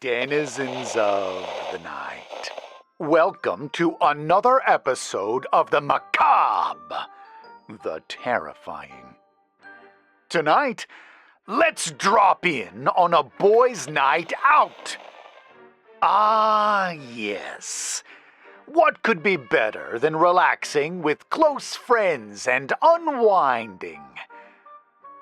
denizens of the night. Welcome to another episode of the macabre, the terrifying. Tonight, let's drop in on a boys' night out. Ah, yes. What could be better than relaxing with close friends and unwinding?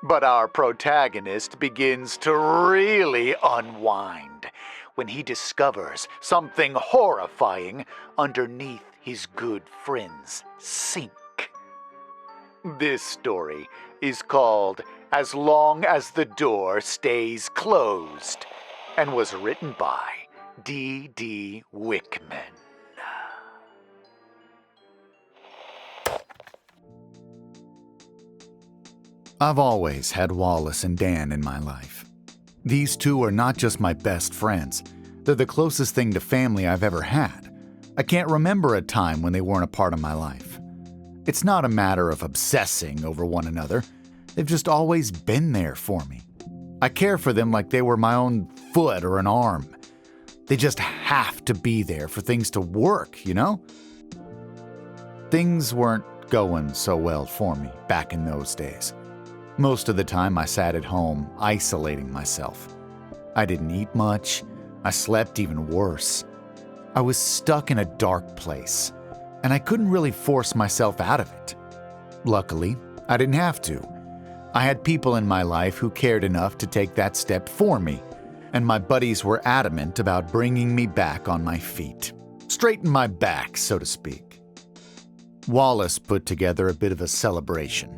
But our protagonist begins to really unwind when he discovers something horrifying underneath his good friend's sink. This story is called As Long as the Door Stays Closed and was written by D.D. Wikman. I've always had Wallace and Dan in my life. These two are not just my best friends. They're the closest thing to family I've ever had. I can't remember a time when they weren't a part of my life. It's not a matter of obsessing over one another. They've just always been there for me. I care for them like they were my own foot or an arm. They just have to be there for things to work, you know? Things weren't going so well for me back in those days. Most of the time I sat at home, isolating myself. I didn't eat much. I slept even worse. I was stuck in a dark place, and I couldn't really force myself out of it. Luckily, I didn't have to. I had people in my life who cared enough to take that step for me, and my buddies were adamant about bringing me back on my feet. Straighten my back, so to speak. Wallace put together a bit of a celebration.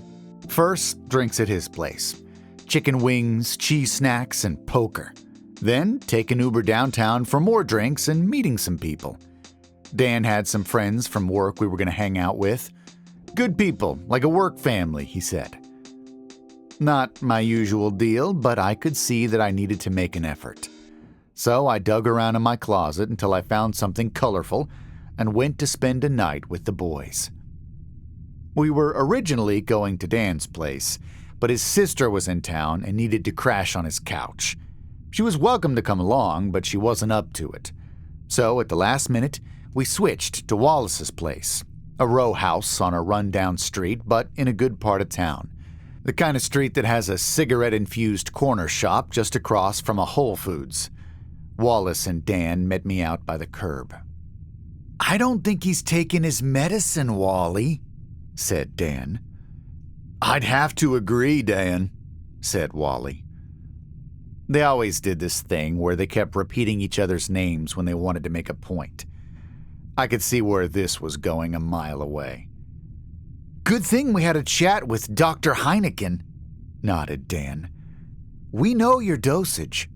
First, drinks at his place. Chicken wings, cheese snacks, and poker. Then, take an Uber downtown for more drinks and meeting some people. Dan had some friends from work we were going to hang out with. Good people, like a work family, he said. Not my usual deal, but I could see that I needed to make an effort. So I dug around in my closet until I found something colorful and went to spend a night with the boys. We were originally going to Dan's place, but his sister was in town and needed to crash on his couch. She was welcome to come along, but she wasn't up to it. So at the last minute, we switched to Wallace's place, a row house on a rundown street, but in a good part of town. The kind of street that has a cigarette-infused corner shop just across from a Whole Foods. Wallace and Dan met me out by the curb. "I don't think he's taking his medicine, Wally," said Dan. "I'd have to agree, Dan," said Wally. They always did this thing where they kept repeating each other's names when they wanted to make a point. I could see where this was going a mile away. "Good thing we had a chat with Dr. Heineken," nodded Dan. "We know your dosage."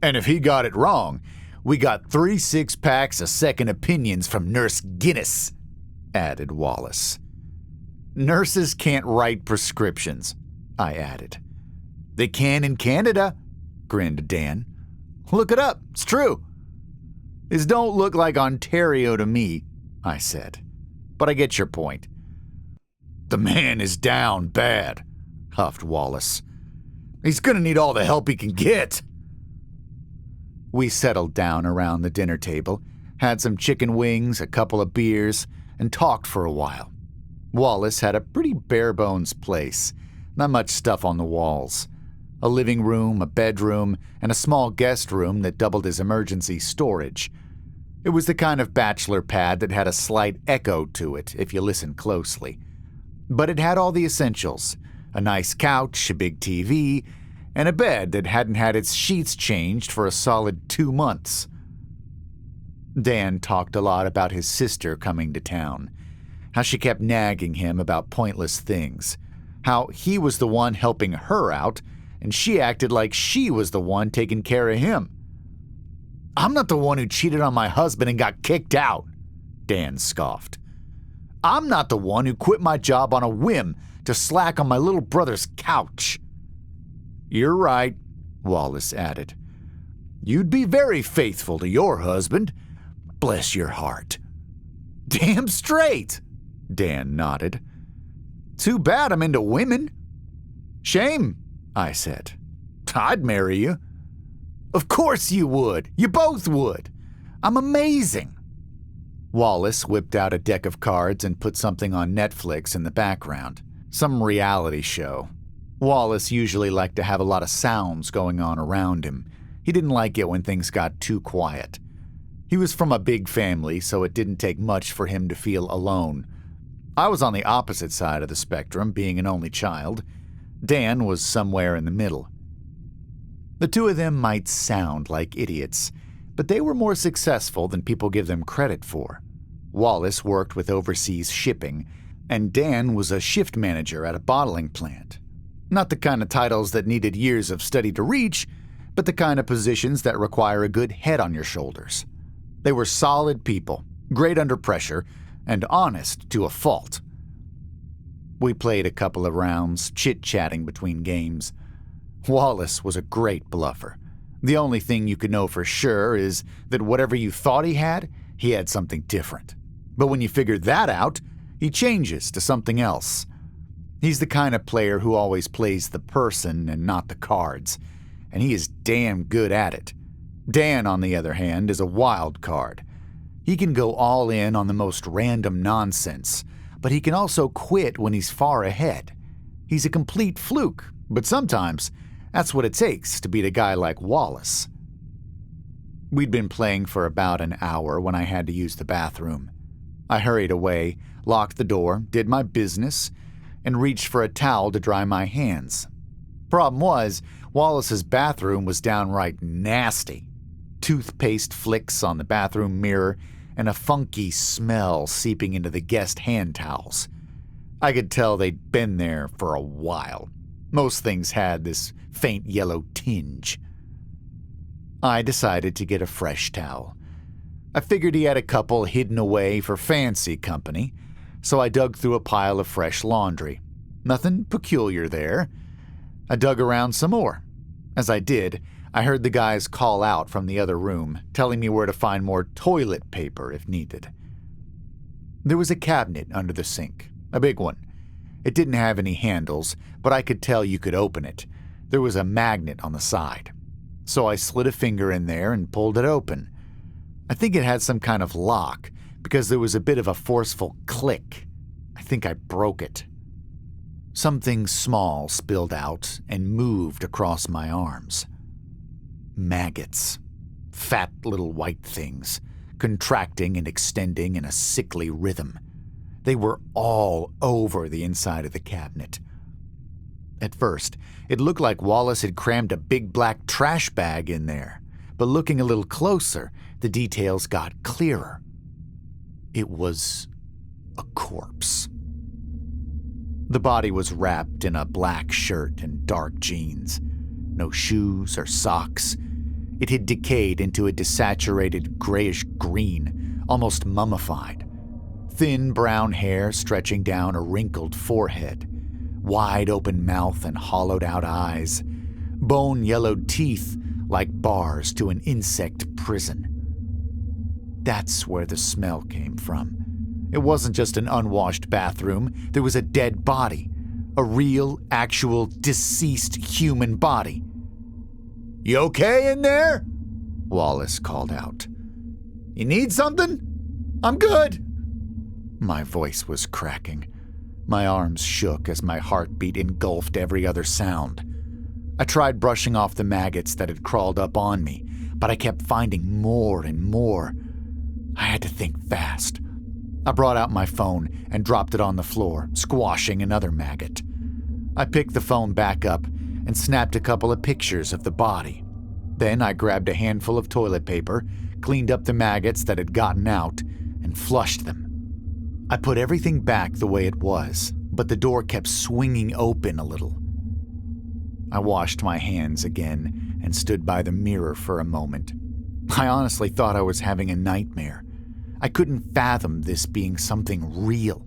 "And if he got it wrong, we got 3 six-packs of second opinions from Nurse Guinness," added Wallace. "Nurses can't write prescriptions," I added. "They can in Canada," grinned Dan. "Look it up, it's true." "This don't look like Ontario to me," I said. "But I get your point." "The man is down bad," huffed Wallace. "He's gonna need all the help he can get." We settled down around the dinner table, had some chicken wings, a couple of beers, and talked for a while. Wallace had a pretty bare-bones place, not much stuff on the walls. A living room, a bedroom, and a small guest room that doubled as emergency storage. It was the kind of bachelor pad that had a slight echo to it if you listened closely. But it had all the essentials: a nice couch, a big TV, and a bed that hadn't had its sheets changed for a solid 2 months. Dan talked a lot about his sister coming to town. How she kept nagging him about pointless things. How he was the one helping her out, and she acted like she was the one taking care of him. "I'm not the one who cheated on my husband and got kicked out," Dan scoffed. "I'm not the one who quit my job on a whim to slack on my little brother's couch." "You're right," Wallace added. "You'd be very faithful to your husband. Bless your heart." "Damn straight," Dan nodded. "Too bad I'm into women." "Shame," I said. "I'd marry you." Of course you would. You both would. I'm amazing. Wallace whipped out a deck of cards and put something on Netflix in the background. Some reality show. Wallace usually liked to have a lot of sounds going on around him. He didn't like it when things got too quiet. He was from a big family, so it didn't take much for him to feel alone. I was on the opposite side of the spectrum, being an only child. Dan was somewhere in the middle. The two of them might sound like idiots, but they were more successful than people give them credit for. Wallace worked with overseas shipping, and Dan was a shift manager at a bottling plant. Not the kind of titles that needed years of study to reach, but the kind of positions that require a good head on your shoulders. They were solid people, great under pressure, and honest to a fault. We played a couple of rounds, chit-chatting between games. Wallace was a great bluffer. The only thing you could know for sure is that whatever you thought he had something different. But when you figured that out, he changes to something else. He's the kind of player who always plays the person and not the cards, and he is damn good at it. Dan, on the other hand, is a wild card. He can go all in on the most random nonsense, but he can also quit when he's far ahead. He's a complete fluke, but sometimes that's what it takes to beat a guy like Wallace. We'd been playing for about an hour when I had to use the bathroom. I hurried away, locked the door, did my business, and reached for a towel to dry my hands. Problem was, Wallace's bathroom was downright nasty. Toothpaste flicks on the bathroom mirror and a funky smell seeping into the guest hand towels. I could tell they'd been there for a while. Most things had this faint yellow tinge. I decided to get a fresh towel. I figured he had a couple hidden away for fancy company, so I dug through a pile of fresh laundry. Nothing peculiar there. I dug around some more. As I did, I heard the guys call out from the other room, telling me where to find more toilet paper if needed. There was a cabinet under the sink, a big one. It didn't have any handles, but I could tell you could open it. There was a magnet on the side. So I slid a finger in there and pulled it open. I think it had some kind of lock, because there was a bit of a forceful click. I think I broke it. Something small spilled out and moved across my arms. Maggots. Fat little white things, contracting and extending in a sickly rhythm. They were all over the inside of the cabinet. At first, it looked like Wallace had crammed a big black trash bag in there, but looking a little closer, the details got clearer. It was a corpse. The body was wrapped in a black shirt and dark jeans. No shoes or socks. It had decayed into a desaturated grayish green, almost mummified. Thin brown hair stretching down a wrinkled forehead. Wide open mouth and hollowed out eyes. Bone-yellowed teeth like bars to an insect prison. That's where the smell came from. It wasn't just an unwashed bathroom. There was a dead body. A real, actual, deceased human body. "You okay in there?" Wallace called out. "You need something? I'm good." My voice was cracking. My arms shook as my heartbeat engulfed every other sound. I tried brushing off the maggots that had crawled up on me, but I kept finding more and more. I had to think fast. I brought out my phone and dropped it on the floor, squashing another maggot. I picked the phone back up and snapped a couple of pictures of the body. Then I grabbed a handful of toilet paper, cleaned up the maggots that had gotten out, and flushed them. I put everything back the way it was, but the door kept swinging open a little. I washed my hands again and stood by the mirror for a moment. I honestly thought I was having a nightmare. I couldn't fathom this being something real.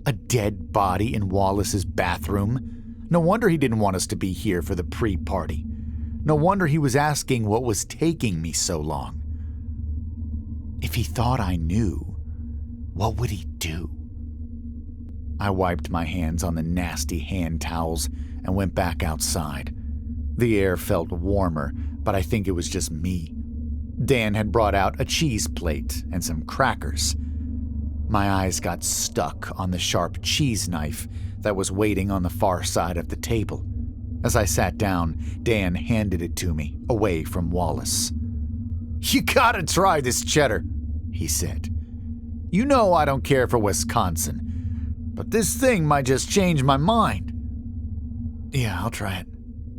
A dead body in Wallace's bathroom? No wonder he didn't want us to be here for the pre-party. No wonder he was asking what was taking me so long. If he thought I knew, what would he do? I wiped my hands on the nasty hand towels and went back outside. The air felt warmer, but I think it was just me. Dan had brought out a cheese plate and some crackers. My eyes got stuck on the sharp cheese knife that was waiting on the far side of the table. As I sat down, Dan handed it to me, away from Wallace. "You gotta try this cheddar," he said. "You know I don't care for Wisconsin, but this thing might just change my mind." "Yeah, I'll try it,"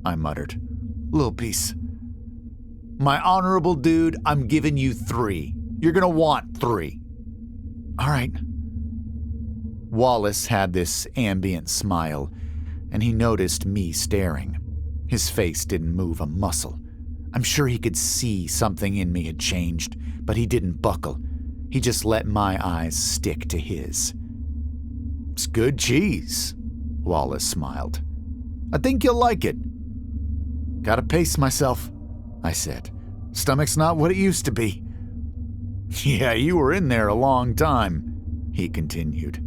I muttered. "Little piece." "My honorable dude, I'm giving you 3. You're gonna want 3. "All right." Wallace had this ambient smile, and he noticed me staring. His face didn't move a muscle. I'm sure he could see something in me had changed, but he didn't buckle. He just let my eyes stick to his. "It's good cheese," Wallace smiled. "I think you'll like it." "Gotta pace myself," I said. "Stomach's not what it used to be." "Yeah, you were in there a long time," he continued.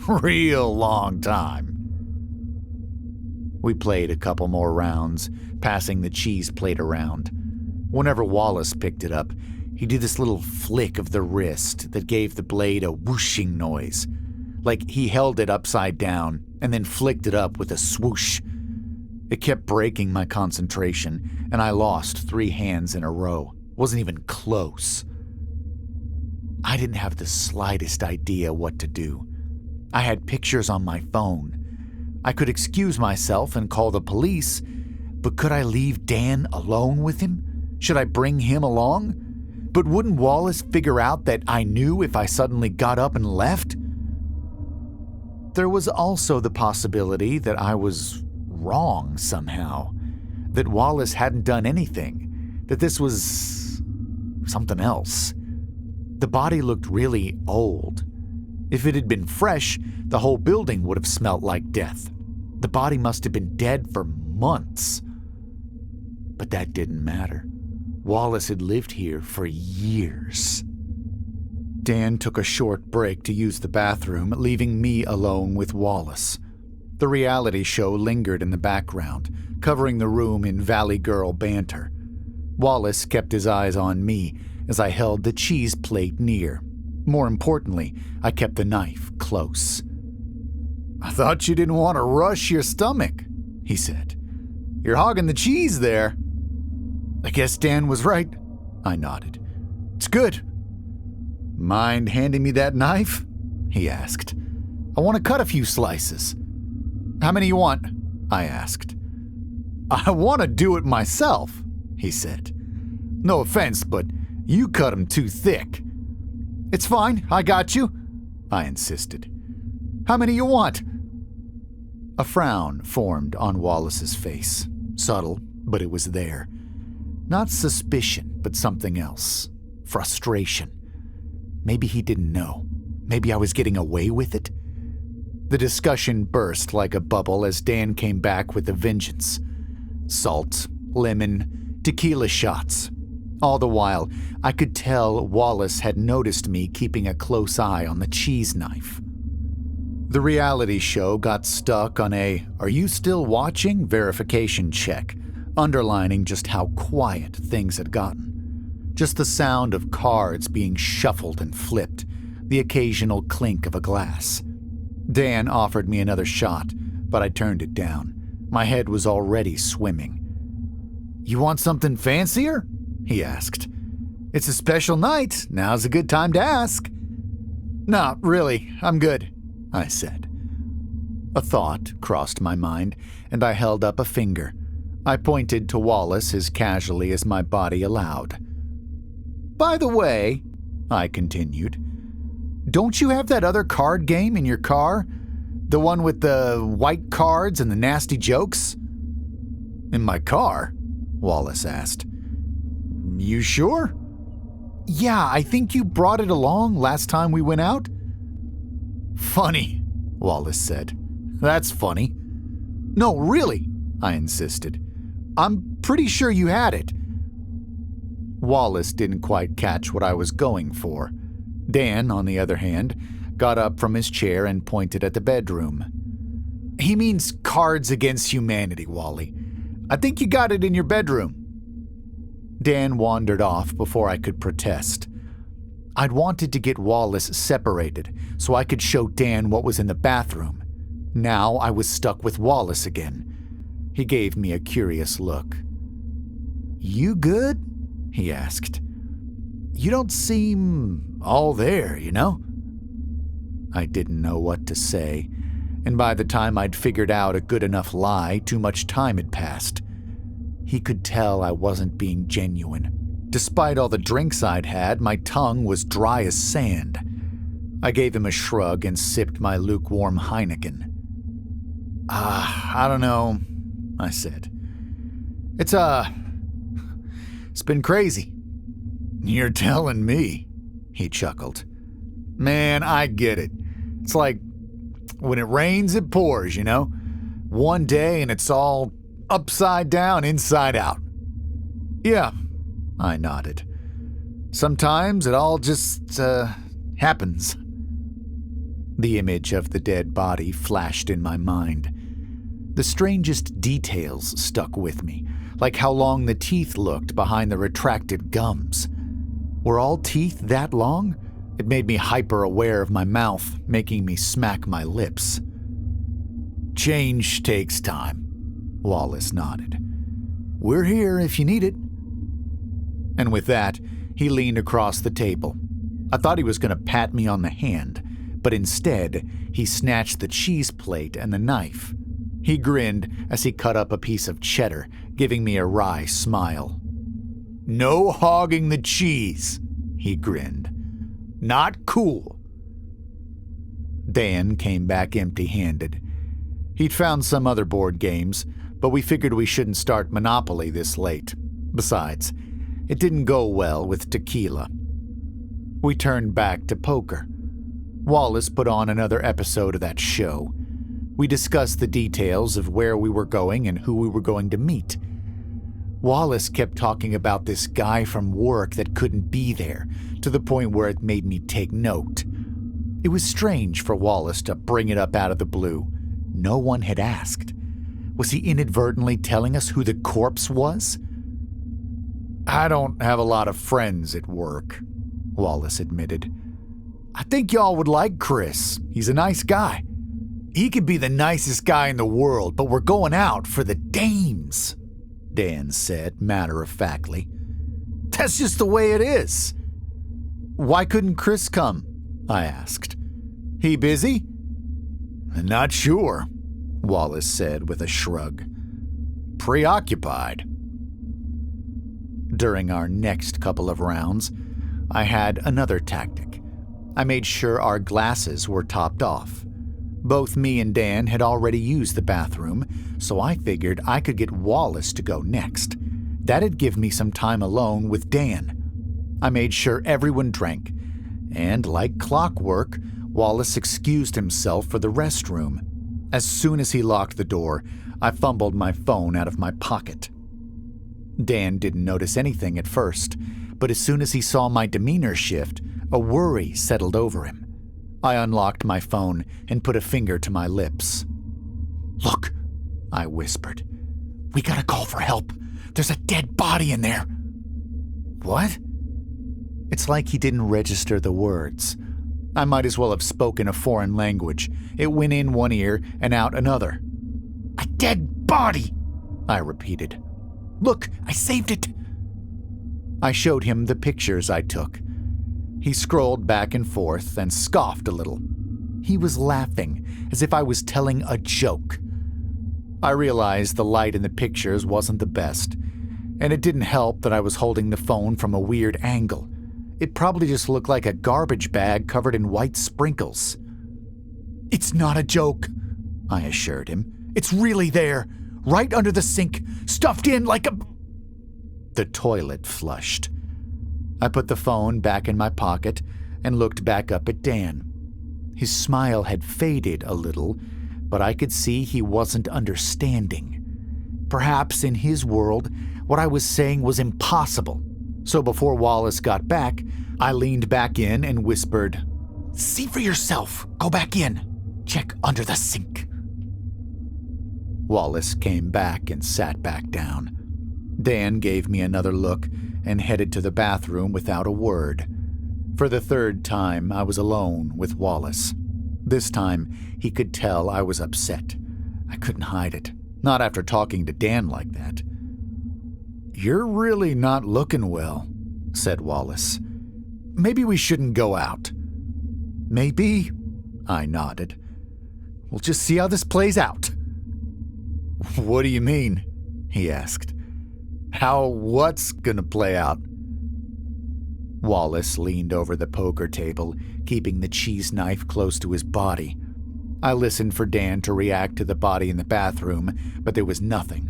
"Real long time." We played a couple more rounds, passing the cheese plate around. Whenever Wallace picked it up, he did this little flick of the wrist that gave the blade a whooshing noise, like he held it upside down and then flicked it up with a swoosh. It kept breaking my concentration, and I lost 3 hands in a row. Wasn't even close. I didn't have the slightest idea what to do. I had pictures on my phone. I could excuse myself and call the police, but could I leave Dan alone with him? Should I bring him along? But wouldn't Wallace figure out that I knew if I suddenly got up and left? There was also the possibility that I was wrong somehow, that Wallace hadn't done anything, that this was something else. The body looked really old. If it had been fresh, the whole building would have smelt like death. The body must have been dead for months. But that didn't matter. Wallace had lived here for years. Dan took a short break to use the bathroom, leaving me alone with Wallace. The reality show lingered in the background, covering the room in Valley Girl banter. Wallace kept his eyes on me as I held the cheese plate near. More importantly, I kept the knife close. "I thought you didn't want to rush your stomach," he said. "You're hogging the cheese there." "I guess Dan was right," I nodded. "It's good." "Mind handing me that knife?" he asked. "I want to cut a few slices." "How many you want?" I asked. "I want to do it myself," he said. "No offense, but you cut 'em too thick." "It's fine, I got you," I insisted. "How many you want?" A frown formed on Wallace's face. Subtle, but it was there. Not suspicion, but something else. Frustration. Maybe he didn't know. Maybe I was getting away with it. The discussion burst like a bubble as Dan came back with a vengeance. Salt, lemon, tequila shots. All the while, I could tell Wallace had noticed me keeping a close eye on the cheese knife. The reality show got stuck on a "Are you still watching?" verification check, underlining just how quiet things had gotten. Just the sound of cards being shuffled and flipped, the occasional clink of a glass. Dan offered me another shot, but I turned it down. My head was already swimming. "You want something fancier?" he asked. "It's a special night. Now's a good time to ask." "No, really, I'm good," I said. A thought crossed my mind, and I held up a finger. I pointed to Wallace as casually as my body allowed. "By the way," I continued, "don't you have that other card game in your car? The one with the white cards and the nasty jokes?" "In my car?" Wallace asked. "You sure?" "Yeah, I think you brought it along last time we went out." "Funny," Wallace said. "That's funny." "No, really," I insisted. "I'm pretty sure you had it." Wallace didn't quite catch what I was going for. Dan, on the other hand, got up from his chair and pointed at the bedroom. "He means Cards Against Humanity, Wally. I think you got it in your bedroom." Dan wandered off before I could protest. I'd wanted to get Wallace separated so I could show Dan what was in the bathroom. Now I was stuck with Wallace again. He gave me a curious look. "You good?" he asked. "You don't seem all there, you know?" I didn't know what to say, and by the time I'd figured out a good enough lie, too much time had passed. He could tell I wasn't being genuine. Despite all the drinks I'd had, my tongue was dry as sand. I gave him a shrug and sipped my lukewarm Heineken. I don't know," I said. It's been crazy." "You're telling me," he chuckled. "Man, I get it. It's like when it rains, it pours, you know? One day and it's all upside down, inside out." "Yeah," I nodded. "Sometimes it all just, happens." The image of the dead body flashed in my mind. The strangest details stuck with me, like how long the teeth looked behind the retracted gums. Were all teeth that long? It made me hyper-aware of my mouth, making me smack my lips. "Change takes time," Wallace nodded. "We're here if you need it." And with that, he leaned across the table. I thought he was going to pat me on the hand, but instead, he snatched the cheese plate and the knife. He grinned as he cut up a piece of cheddar, giving me a wry smile. "No hogging the cheese," he grinned. "Not cool." Dan came back empty-handed. He'd found some other board games, but we figured we shouldn't start Monopoly this late. Besides, it didn't go well with tequila. We turned back to poker. Wallace put on another episode of that show. We discussed the details of where we were going and who we were going to meet. Wallace kept talking about this guy from work that couldn't be there, to the point where it made me take note. It was strange for Wallace to bring it up out of the blue. No one had asked. Was he inadvertently telling us who the corpse was? "I don't have a lot of friends at work," Wallace admitted. "I think y'all would like Chris. He's a nice guy." "He could be the nicest guy in the world, but we're going out for the dames," Dan said matter-of-factly. "That's just the way it is." "Why couldn't Chris come?" I asked. "He busy?" "Not sure," Wallace said with a shrug. "Preoccupied." During our next couple of rounds, I had another tactic. I made sure our glasses were topped off. Both me and Dan had already used the bathroom, so I figured I could get Wallace to go next. That'd give me some time alone with Dan. I made sure everyone drank, and like clockwork, Wallace excused himself for the restroom. As soon as he locked the door, I fumbled my phone out of my pocket. Dan didn't notice anything at first, but as soon as he saw my demeanor shift, a worry settled over him. I unlocked my phone and put a finger to my lips. "Look," I whispered. "We gotta call for help. There's a dead body in there." "What?" It's like he didn't register the words. I might as well have spoken a foreign language. It went in one ear and out another. "A dead body," I repeated. "Look, I saved it." I showed him the pictures I took. He scrolled back and forth and scoffed a little. He was laughing, as if I was telling a joke. I realized the light in the pictures wasn't the best, and it didn't help that I was holding the phone from a weird angle. It probably just looked like a garbage bag covered in white sprinkles. "It's not a joke," I assured him. "It's really there, right under the sink, stuffed in like a..." The toilet flushed. I put the phone back in my pocket and looked back up at Dan. His smile had faded a little, but I could see he wasn't understanding. Perhaps in his world, what I was saying was impossible. So before Wallace got back, I leaned back in and whispered, "See for yourself. Go back in. Check under the sink." Wallace came back and sat back down. Dan gave me another look and headed to the bathroom without a word. For the third time, I was alone with Wallace. This time, he could tell I was upset. I couldn't hide it, not after talking to Dan like that. "You're really not looking well," said Wallace. "Maybe we shouldn't go out." "Maybe," I nodded. "We'll just see how this plays out." "What do you mean?" he asked. What's gonna play out?" Wallace leaned over the poker table, keeping the cheese knife close to his body. I listened for Dan to react to the body in the bathroom, but there was nothing.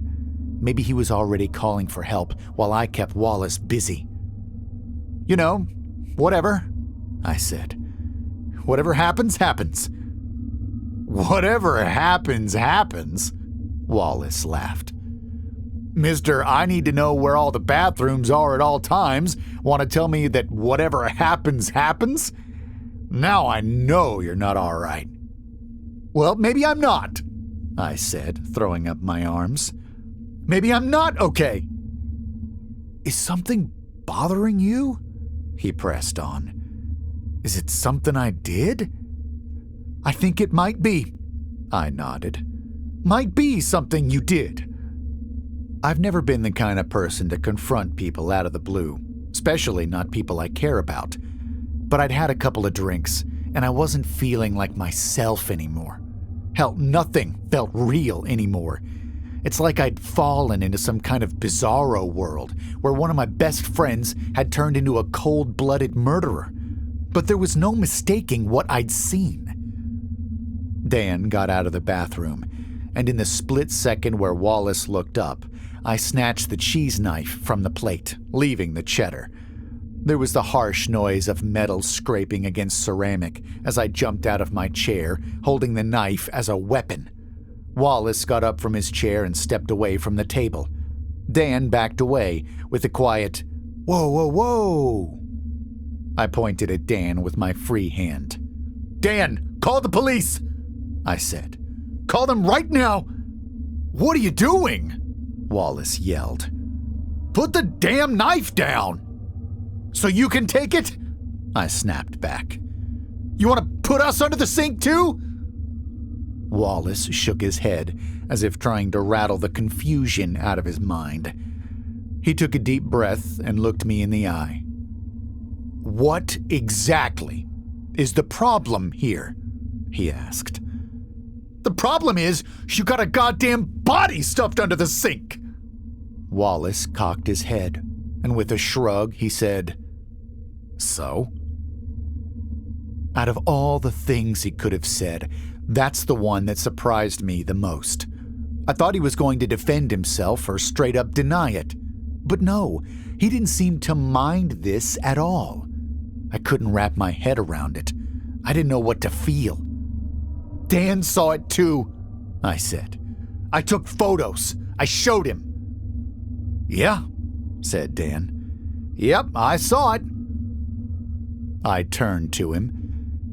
Maybe he was already calling for help while I kept Wallace busy. "You know, whatever," I said. "Whatever happens, happens." "Whatever happens, happens," Wallace laughed. "Mister, I need to know where all the bathrooms are at all times. Want to tell me that whatever happens, happens? Now I know you're not all right." "Well, maybe I'm not," I said, throwing up my arms. "Maybe I'm not okay." "Is something bothering you?" he pressed on. "Is it something I did?" "I think it might be," I nodded. "Might be something you did." I've never been the kind of person to confront people out of the blue, especially not people I care about. But I'd had a couple of drinks, and I wasn't feeling like myself anymore. Hell, nothing felt real anymore. It's like I'd fallen into some kind of bizarro world where one of my best friends had turned into a cold-blooded murderer. But there was no mistaking what I'd seen. Dan got out of the bathroom, and in the split second where Wallace looked up, I snatched the cheese knife from the plate, leaving the cheddar. There was the harsh noise of metal scraping against ceramic as I jumped out of my chair, holding the knife as a weapon. Wallace got up from his chair and stepped away from the table. Dan backed away with a quiet, "Whoa, whoa, whoa." I pointed at Dan with my free hand. "Dan, call the police," I said. "Call them right now." "What are you doing?" Wallace yelled. "Put the damn knife down." "So you can take it?" I snapped back. "You want to put us under the sink too?" Wallace shook his head as if trying to rattle the confusion out of his mind. He took a deep breath and looked me in the eye. "What exactly is the problem here?" he asked. "The problem is you got a goddamn body stuffed under the sink." Wallace cocked his head, and with a shrug, he said, "So?" Out of all the things he could have said, that's the one that surprised me the most. I thought he was going to defend himself or straight up deny it. But no, he didn't seem to mind this at all. I couldn't wrap my head around it. I didn't know what to feel. "Dan saw it too," I said. "I took photos. I showed him." "Yeah," said Dan. "Yep, I saw it." I turned to him.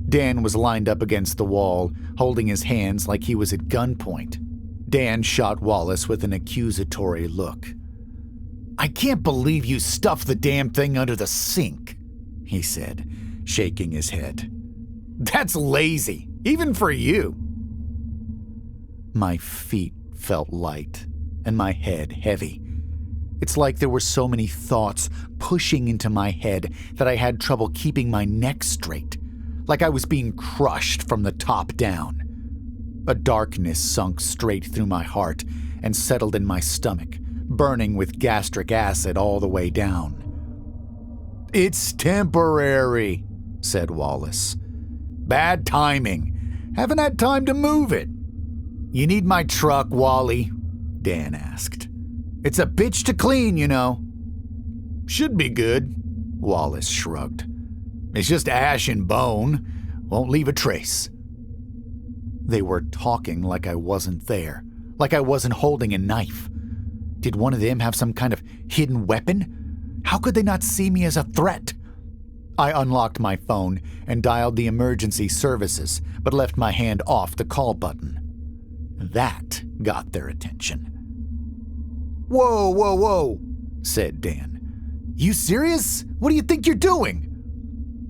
Dan was lined up against the wall, holding his hands like he was at gunpoint. Dan shot Wallace with an accusatory look. "I can't believe you stuffed the damn thing under the sink," he said, shaking his head. "That's lazy, even for you." My feet felt light and my head heavy. It's like there were so many thoughts pushing into my head that I had trouble keeping my neck straight, like I was being crushed from the top down. A darkness sunk straight through my heart and settled in my stomach, burning with gastric acid all the way down. "It's temporary," said Wallace. "Bad timing. Haven't had time to move it." "You need my truck, Wally?" Dan asked. "It's a bitch to clean, you know." "Should be good," Wallace shrugged. "It's just ash and bone. Won't leave a trace." They were talking like I wasn't there, like I wasn't holding a knife. Did one of them have some kind of hidden weapon? How could they not see me as a threat? I unlocked my phone and dialed the emergency services, but left my hand off the call button. That got their attention. "Whoa, whoa, whoa," said Dan. "You serious? What do you think you're doing?"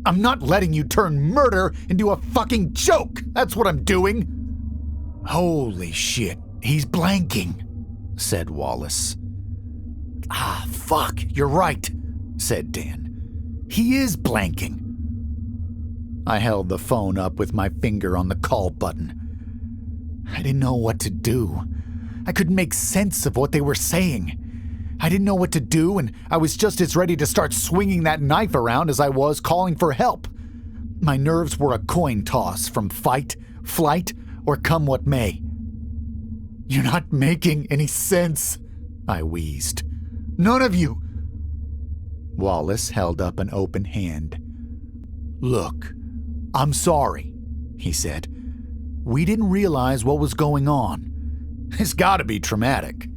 "I'm not letting you turn murder into a fucking joke. That's what I'm doing." "Holy shit, he's blanking," said Wallace. "Ah, fuck, you're right," said Dan. "He is blanking." I held the phone up with my finger on the call button. I didn't know what to do. I couldn't make sense of what they were saying. I didn't know what to do, and I was just as ready to start swinging that knife around as I was calling for help. My nerves were a coin toss from fight, flight, or come what may. "You're not making any sense," I wheezed. "None of you." Wallace held up an open hand. "Look, I'm sorry," he said. "We didn't realize what was going on. It's gotta be traumatic."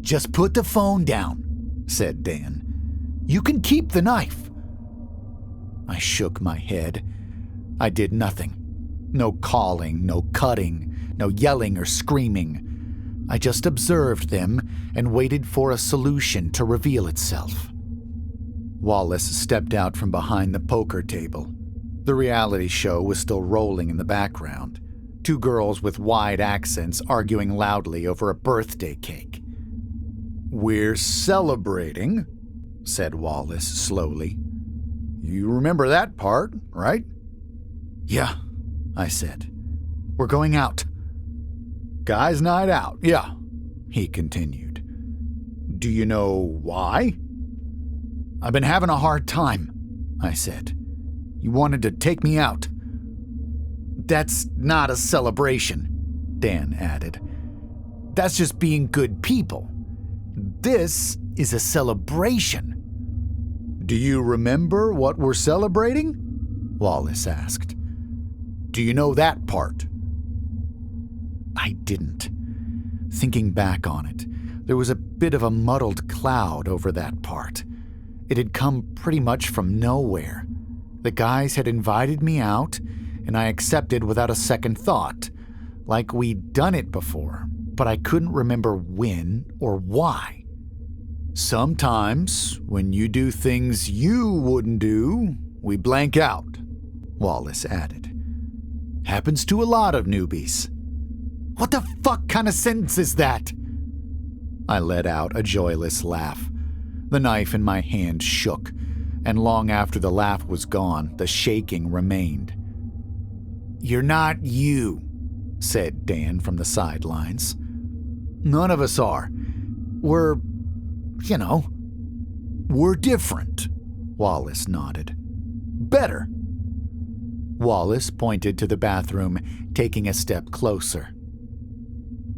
"Just put the phone down," said Dan. "You can keep the knife." I shook my head. I did nothing. No calling, no cutting, no yelling or screaming. I just observed them and waited for a solution to reveal itself. Wallace stepped out from behind the poker table. The reality show was still rolling in the background. Two girls with wide accents arguing loudly over a birthday cake. "We're celebrating," said Wallace slowly. "You remember that part, right?" "Yeah," I said. "We're going out." "Guys' night out, yeah," he continued. "Do you know why?" "I've been having a hard time," I said. "You wanted to take me out." "That's not a celebration," Dan added. "That's just being good people. This is a celebration." "Do you remember what we're celebrating?" Wallace asked. "Do you know that part?" I didn't. Thinking back on it, there was a bit of a muddled cloud over that part. It had come pretty much from nowhere. The guys had invited me out, and I accepted without a second thought, like we'd done it before, but I couldn't remember when or why. "Sometimes, when you do things you wouldn't do, we blank out," Wallace added. "Happens to a lot of newbies." "What the fuck kind of sentence is that?" I let out a joyless laugh. The knife in my hand shook, and long after the laugh was gone, the shaking remained. "You're not you," said Dan from the sidelines. "None of us are. We're different," Wallace nodded. "Better." Wallace pointed to the bathroom, taking a step closer.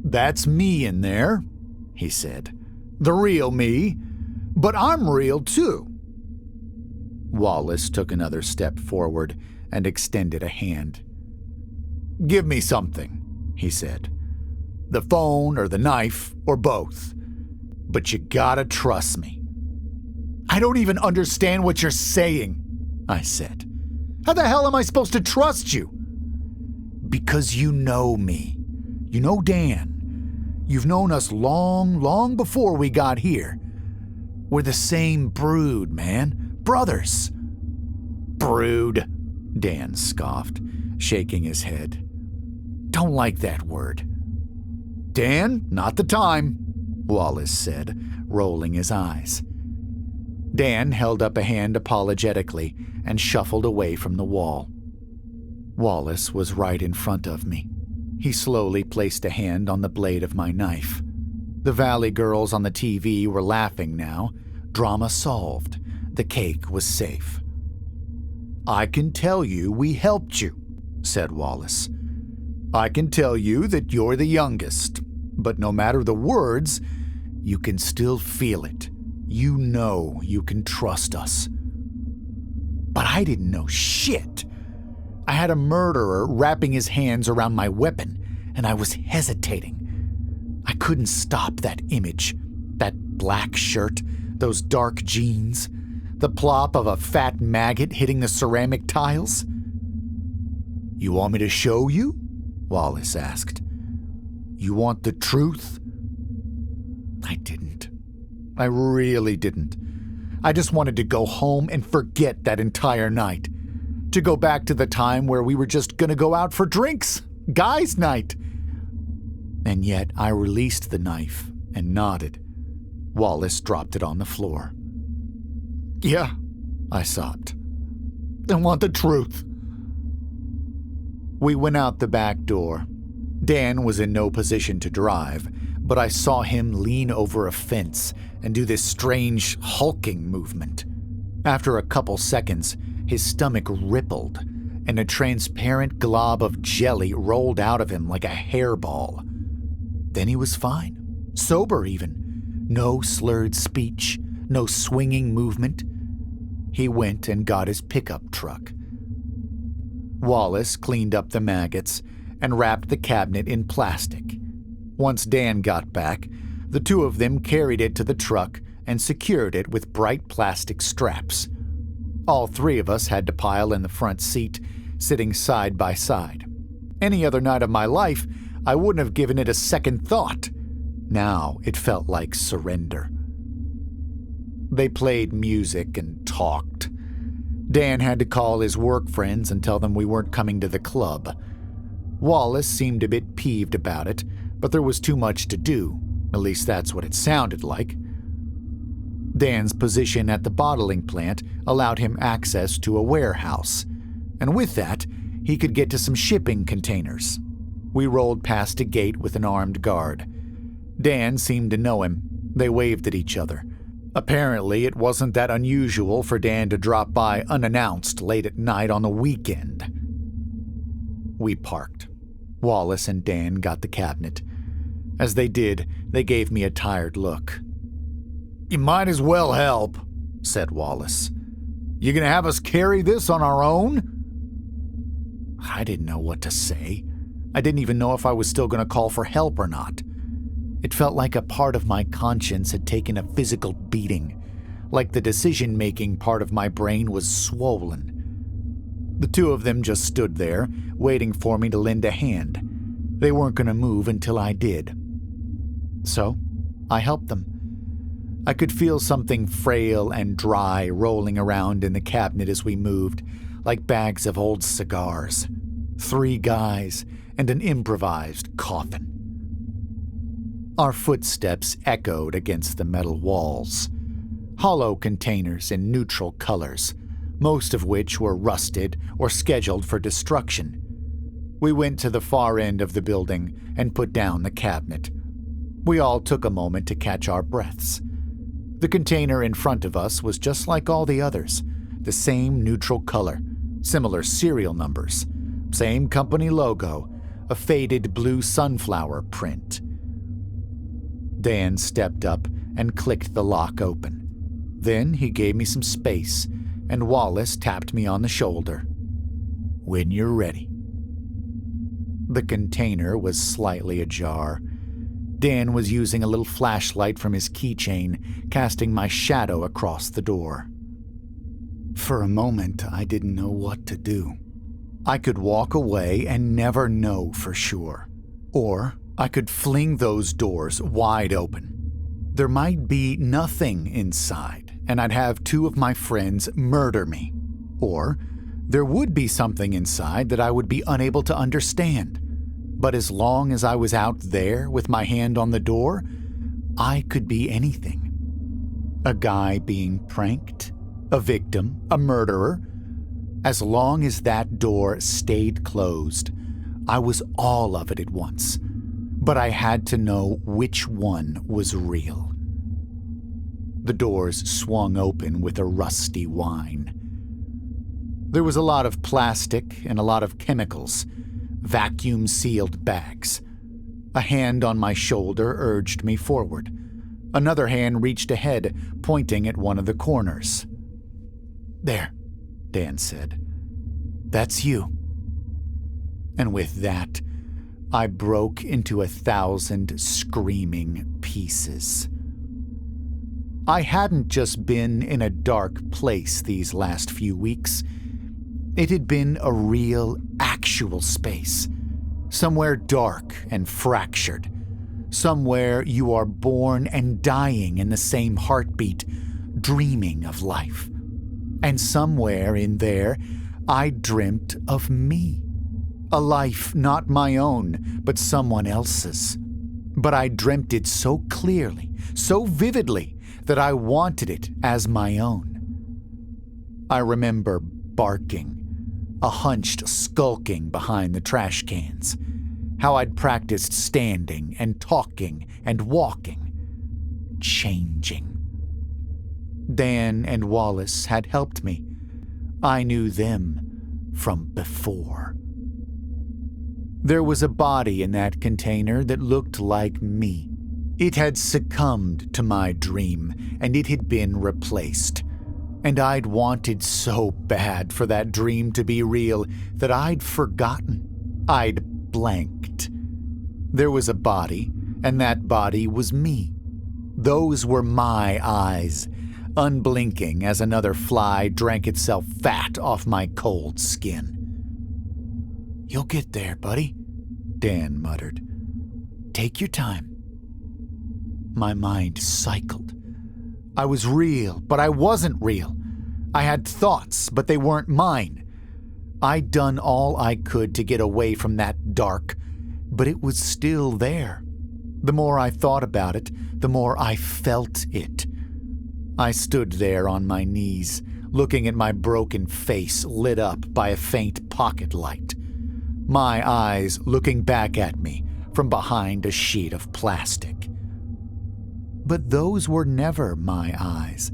"That's me in there," he said. "The real me. But I'm real too." Wallace took another step forward and extended a hand. "Give me something," he said. "The phone or the knife or both. But you gotta trust me." "I don't even understand what you're saying," I said. "How the hell am I supposed to trust you?" "Because you know me. You know Dan. You've known us long, long before we got here. We're the same brood, man. Brothers." "Brood," Dan scoffed, shaking his head. "Don't like that word." "Dan, not the time," Wallace said, rolling his eyes. Dan held up a hand apologetically and shuffled away from the wall. Wallace was right in front of me. He slowly placed a hand on the blade of my knife. The Valley girls on the TV were laughing now. Drama solved. The cake was safe. "I can tell you we helped you," said Wallace. "I can tell you that you're the youngest, but no matter the words, you can still feel it. You know you can trust us." But I didn't know shit. I had a murderer wrapping his hands around my weapon, and I was hesitating. I couldn't stop that image, that black shirt, those dark jeans, the plop of a fat maggot hitting the ceramic tiles. "You want me to show you?" Wallace asked. You want the truth? I didn't. I really didn't. I just wanted to go home and forget that entire night. To go back to the time where we were just gonna go out for drinks. Guys' night. And yet I released the knife and nodded. Wallace dropped it on the floor. Yeah, I sobbed. I want the truth. We went out the back door. Dan was in no position to drive, but I saw him lean over a fence and do this strange hulking movement. After a couple seconds, his stomach rippled, and a transparent glob of jelly rolled out of him like a hairball. Then he was fine, sober even. No slurred speech, no swinging movement. He went and got his pickup truck. Wallace cleaned up the maggots and wrapped the cabinet in plastic. Once Dan got back, the two of them carried it to the truck and secured it with bright plastic straps. All three of us had to pile in the front seat, sitting side by side. Any other night of my life, I wouldn't have given it a second thought. Now it felt like surrender. They played music and talked. Dan had to call his work friends and tell them we weren't coming to the club. Wallace seemed a bit peeved about it, but there was too much to do. At least that's what it sounded like. Dan's position at the bottling plant allowed him access to a warehouse, and with that, he could get to some shipping containers. We rolled past a gate with an armed guard. Dan seemed to know him. They waved at each other. Apparently, it wasn't that unusual for Dan to drop by unannounced late at night on the weekend. We parked. Wallace and Dan got the cabinet. As they did, they gave me a tired look. You might as well help, said Wallace. You gonna have us carry this on our own? I didn't know what to say. I didn't even know if I was still gonna call for help or not. It felt like a part of my conscience had taken a physical beating, like the decision-making part of my brain was swollen. The two of them just stood there, waiting for me to lend a hand. They weren't going to move until I did. So, I helped them. I could feel something frail and dry rolling around in the cabinet as we moved, like bags of old cigars. 3 guys and an improvised coffin. Our footsteps echoed against the metal walls. Hollow containers in neutral colors, most of which were rusted or scheduled for destruction. We went to the far end of the building and put down the cabinet. We all took a moment to catch our breaths. The container in front of us was just like all the others, the same neutral color, similar serial numbers, same company logo, a faded blue sunflower print. Dan stepped up and clicked the lock open. Then he gave me some space, and Wallace tapped me on the shoulder. When you're ready. The container was slightly ajar. Dan was using a little flashlight from his keychain, casting my shadow across the door. For a moment, I didn't know what to do. I could walk away and never know for sure. Or I could fling those doors wide open. There might be nothing inside, and I'd have 2 of my friends murder me. Or there would be something inside that I would be unable to understand. But as long as I was out there with my hand on the door, I could be anything. A guy being pranked, a victim, a murderer. As long as that door stayed closed, I was all of it at once. But I had to know which one was real. The doors swung open with a rusty whine. There was a lot of plastic and a lot of chemicals, vacuum-sealed bags. A hand on my shoulder urged me forward. Another hand reached ahead, pointing at one of the corners. There, Dan said. That's you. And with that, I broke into 1,000 screaming pieces. I hadn't just been in a dark place these last few weeks. It had been a real, actual space. somewhere dark and fractured, somewhere you are born and dying in the same heartbeat, dreaming of life. And somewhere in there, I dreamt of me. A life not my own, but someone else's. But I dreamt it so clearly, so vividly, that I wanted it as my own. I remember barking, a hunched skulking behind the trash cans, how I'd practiced standing and talking and walking, changing. Dan and Wallace had helped me. I knew them from before. There was a body in that container that looked like me. It had succumbed to my dream, and it had been replaced. And I'd wanted so bad for that dream to be real that I'd forgotten. I'd blanked. There was a body, and that body was me. Those were my eyes, unblinking as another fly drank itself fat off my cold skin. "You'll get there, buddy," Dan muttered. "Take your time." My mind cycled. I was real, but I wasn't real. I had thoughts, but they weren't mine. I'd done all I could to get away from that dark, but it was still there. The more I thought about it, the more I felt it. I stood there on my knees, looking at my broken face lit up by a faint pocket light. My eyes looking back at me from behind a sheet of plastic. But those were never my eyes.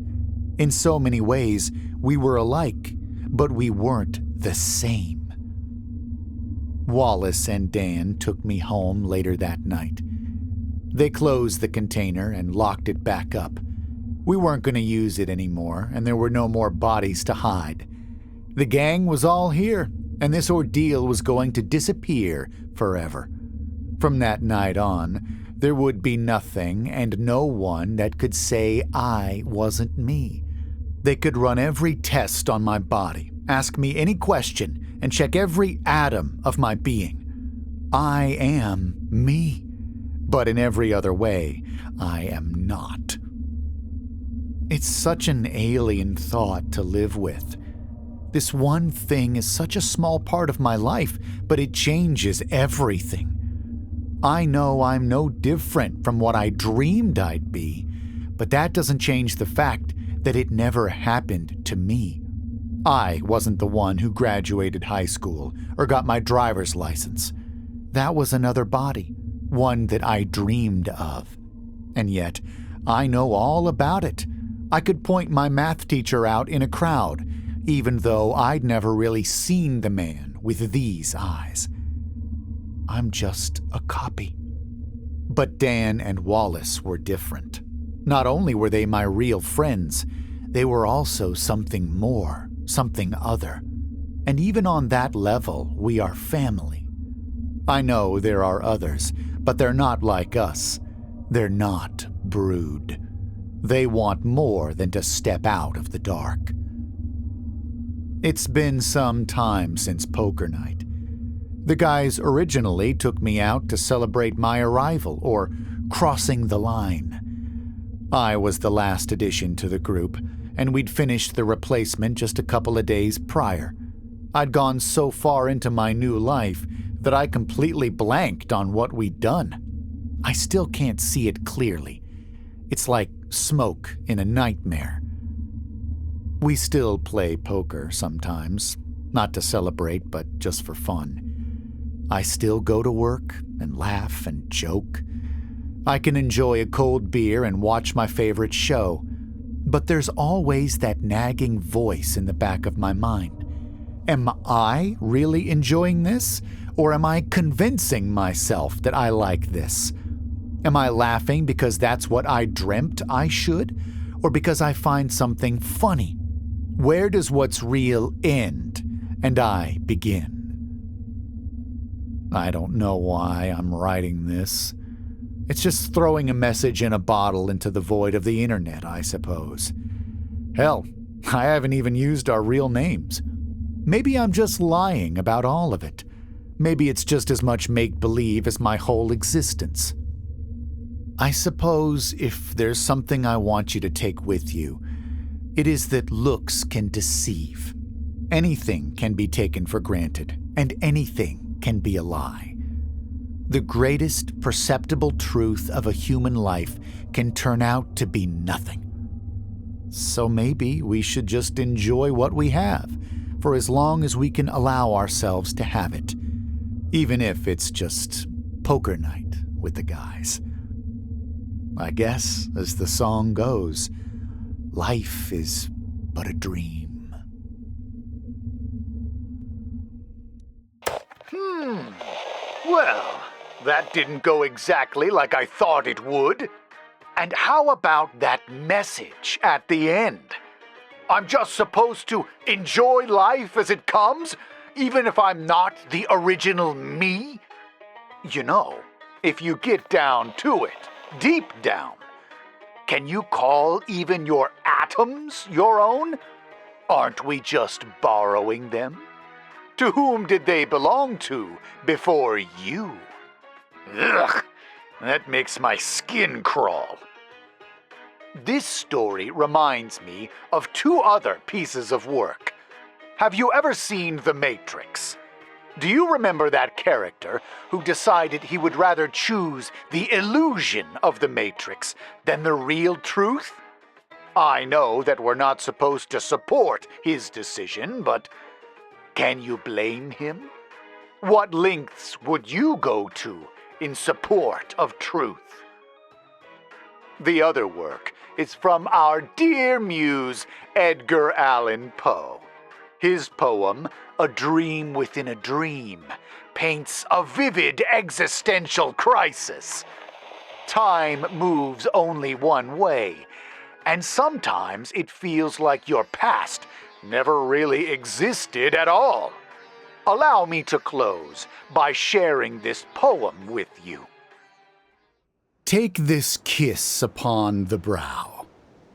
In so many ways, we were alike, but we weren't the same. Wallace and Dan took me home later that night. They closed the container and locked it back up. We weren't going to use it anymore, and there were no more bodies to hide. The gang was all here, and this ordeal was going to disappear forever. From that night on, there would be nothing and no one that could say I wasn't me. They could run every test on my body, ask me any question, and check every atom of my being. I am me, but in every other way, I am not. It's such an alien thought to live with. This one thing is such a small part of my life, but it changes everything. I know I'm no different from what I dreamed I'd be, but that doesn't change the fact that it never happened to me. I wasn't the one who graduated high school or got my driver's license. That was another body, one that I dreamed of. And yet, I know all about it. I could point my math teacher out in a crowd, even though I'd never really seen the man with these eyes. I'm just a copy. But Dan and Wallace were different. Not only were they my real friends, they were also something more, something other. And even on that level, we are family. I know there are others, but they're not like us. They're not brood. They want more than to step out of the dark. It's been some time since poker night. The guys originally took me out to celebrate my arrival, or crossing the line. I was the last addition to the group, and we'd finished the replacement just a couple of days prior. I'd gone so far into my new life that I completely blanked on what we'd done. I still can't see it clearly. It's like smoke in a nightmare. We still play poker sometimes, not to celebrate, but just for fun. I still go to work and laugh and joke. I can enjoy a cold beer and watch my favorite show, but there's always that nagging voice in the back of my mind. Am I really enjoying this, or am I convincing myself that I like this? Am I laughing because that's what I dreamt I should, or because I find something funny? Where does what's real end and I begin? I don't know why I'm writing this. It's just throwing a message in a bottle into the void of the internet, I suppose. Hell, I haven't even used our real names. Maybe I'm just lying about all of it. Maybe it's just as much make-believe as my whole existence. I suppose if there's something I want you to take with you, it is that looks can deceive. Anything can be taken for granted, and anything can be a lie. The greatest perceptible truth of a human life can turn out to be nothing. So maybe we should just enjoy what we have, for as long as we can allow ourselves to have it, even if it's just poker night with the guys. I guess, as the song goes, life is but a dream. Well, that didn't go exactly like I thought it would. And how about that message at the end? I'm just supposed to enjoy life as it comes, even if I'm not the original me? You know, if you get down to it, deep down, can you call even your atoms your own? Aren't we just borrowing them? To whom did they belong to before you? Ugh, that makes my skin crawl. This story reminds me of two other pieces of work. Have you ever seen The Matrix? Do you remember that character who decided he would rather choose the illusion of the Matrix than the real truth? I know that we're not supposed to support his decision, but can you blame him? What lengths would you go to in support of truth? The other work is from our dear muse, Edgar Allan Poe. His poem, A Dream Within a Dream, paints a vivid existential crisis. Time moves only one way, and sometimes it feels like your past never really existed at all. Allow me to close by sharing this poem with you. Take this kiss upon the brow,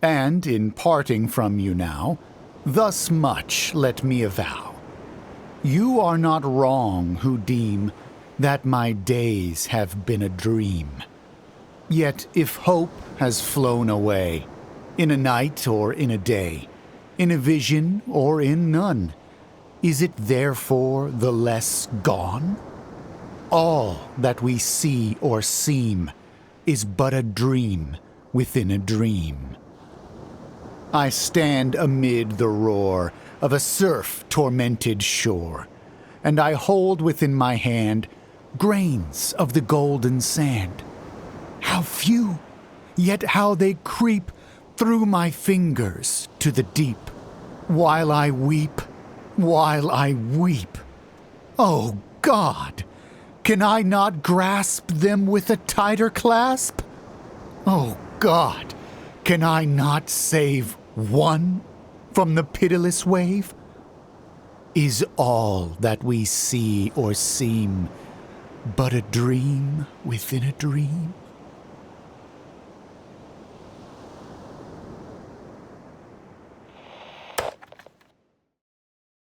and in parting from you now, thus much let me avow. You are not wrong who deem that my days have been a dream. Yet if hope has flown away, in a night or in a day, in a vision or in none, is it therefore the less gone? All that we see or seem is but a dream within a dream. I stand amid the roar of a surf-tormented shore, and I hold within my hand grains of the golden sand. How few, yet how they creep through my fingers to the deep, while I weep, while I weep. Oh God, can I not grasp them with a tighter clasp? Oh God, can I not save one from the pitiless wave? Is all that we see or seem but a dream within a dream?